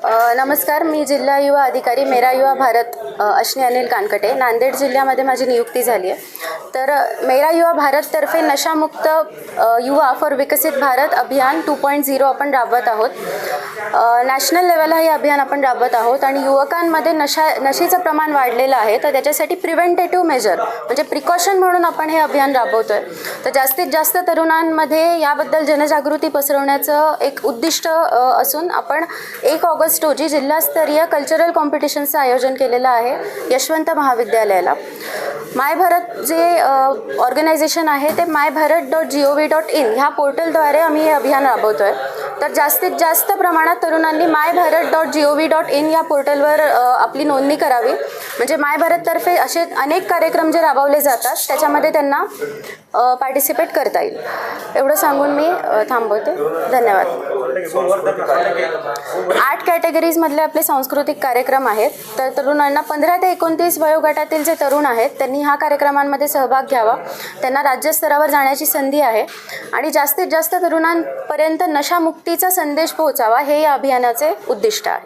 नमस्कार, मी जिल्हा युवा अधिकारी मेरा युवा भारत अश्विनी अनिल कानकटे, नांदेड जिल्ह्यामध्ये माझी नियुक्ती झाली आहे. तर मेरा युवा भारततर्फे नशामुक्त युवा फॉर विकसित भारत अभियान 2.0 आपण राबवत आहोत. नॅशनल लेवलला हे अभियान आपण राबवत आहोत आणि युवकांमध्ये नशेचं प्रमाण वाढलेलं आहे. तर त्याच्यासाठी प्रिव्हेंटेटिव्ह मेजर म्हणजे प्रिकॉशन म्हणून आपण हे अभियान राबवतो आहे. तर जास्तीत जास्त तरुणांमध्ये याबद्दल जनजागृती पसरवण्याचं एक उद्दिष्ट असून आपण 1 ऑगस्ट रोजी जिल्हास्तरीय कल्चरल कॉम्पिटिशनचं आयोजन केलेलं आहे यशवंत महाविद्यालयाला. माय भारत जे ऑर्गनायझेशन आहे ते myBharat.gov.in ह्या पोर्टलद्वारे आम्ही हे अभियान राबवतो आहे. तर जास्तीत जास्त प्रमाणात तरुणांनी myBharat.gov.in या पोर्टलवर आपली नोंदणी करावी. म्हणजे माय भारततर्फे असे अनेक कार्यक्रम जे राबवले जातात त्याच्यामध्ये त्यांना पार्टिसिपेट करता येईल. एवढं सांगून मी थांबवते. धन्यवाद. 8 कॅटेगरीजमधले आपले सांस्कृतिक कार्यक्रम आहेत. तर तरुणांना 15 ते 29 वयोगटातील जे तरुण आहेत त्यांनी ह्या कार्यक्रमांमध्ये सहभाग घ्यावा. त्यांना राज्यस्तरावर जाण्याची संधी आहे आणि जास्तीत जास्त तरुणांपर्यंत नशामुक्तीचा संदेश पोहोचावा हे या अभियानाचे उद्दिष्ट आहे.